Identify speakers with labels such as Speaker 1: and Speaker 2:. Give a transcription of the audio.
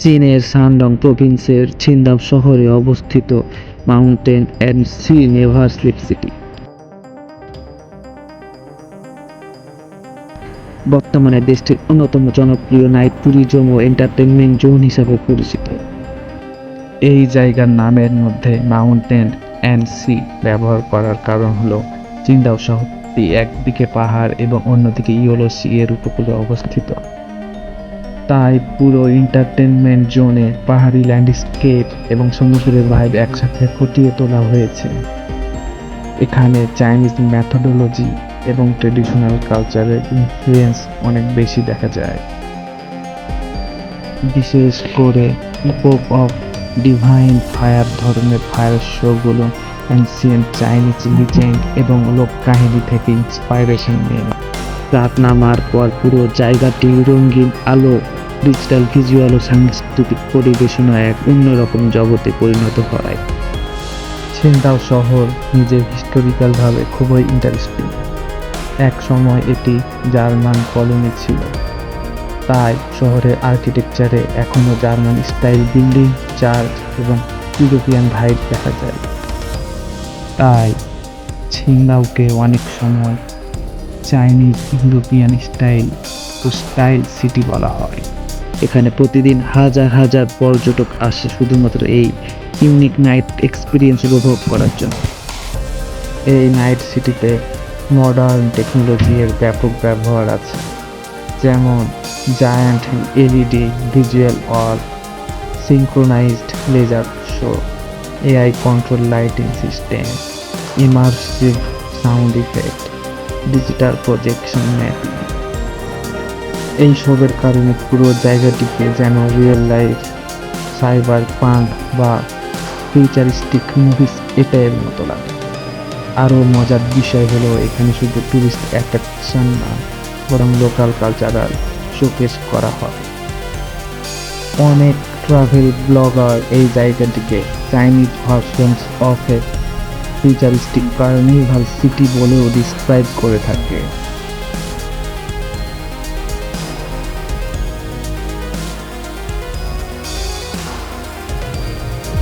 Speaker 1: চীনের Shandong প্রভিন্সের Qingdao শহরে অবস্থিত mountain and sea never sleep city বর্তমানে দেশটির অন্যতম জনপ্রিয় নাইট ট্যুরিজম ও এন্টারটেইনমেন্ট জোন হিসাবে পরিচিত।
Speaker 2: এই জায়গার নামের মধ্যে মাউন্টেন অ্যান্ড সি ব্যবহার করার কারণ হলো চিংদাও শহরটি একদিকে পাহাড় এবং অন্যদিকে ইয়েলো সি এর উপকূলে অবস্থিত। তাই পুরো এন্টারটেনমেন্ট জোনে পাহাড়ি ল্যান্ডস্কেপ এবং সমুদ্রের ভাইব একসাথে ফুটিয়ে তোলা হয়েছে। এখানে চাইনিজ মেথোডোলজি এবং ট্রেডিশনাল কালচারের ইনফ্লুয়েন্স অনেক বেশি দেখা যায়। বিশেষ করে পোপ অফ ডিভাইন ফায়ার ধরনের ফায়ার শোগুলো অ্যানসিয়েন্ট চাইনিজ লিজেন্ড এবং লোককাহিনী থেকে ইন্সপাইরেশন নেয়।
Speaker 1: রাত নামার পর পুরো জায়গাটি রঙিন আলো, ডিজিটাল ভিজুয়াল ও সাংস্কৃতিক পরিবেশনা এক অন্যরকম জগতে পরিণত হয়।
Speaker 2: ছিনদাও শহর নিজের হিস্টোরিক্যালভাবে খুবই ইন্টারেস্টিং। এক সময় এটি জার্মান কলোনি ছিল, তাই শহরের আর্কিটেকচারে এখনও জার্মান স্টাইল বিল্ডিং, চার্চ এবং ইউরোপিয়ান ভাইব দেখা যায়। তাই ছিংদাওকে অনেক সময় চাইনিজ ইউরোপিয়ান স্টাইল সিটি বলা হয়।
Speaker 1: এখানে প্রতিদিন হাজার হাজার পর্যটক আসে শুধুমাত্র এই ইউনিক নাইট এক্সপিরিয়েন্স উপভোগ করার জন্য।
Speaker 2: এই নাইট সিটিতে মডার্ন টেকনোলজি এর ব্যাপক ব্যবহার আছে, যেমন giant LED visual wall, synchronized laser show, AI control lighting system, immersive sound effect, digital projection mapping. এই সবের কারণে পুরো জায়গাটিকে যেন রিয়েল লাইফ সাইবার পাঙ্ক বা ফিউচারিস্টিক মুভিস এটার মতো লাগে। আরও মজার বিষয় হলো এখানে শুধু টুরিস্ট অ্যাট্রাকশন না, বরং লোকাল কালচারাল শোকেস করা হয়। অনেক ট্রাভেল ব্লগার এই জায়গাটিকে Chinese versions of A futuristic carnival city বলেও ডিসক্রাইব করে থাকে।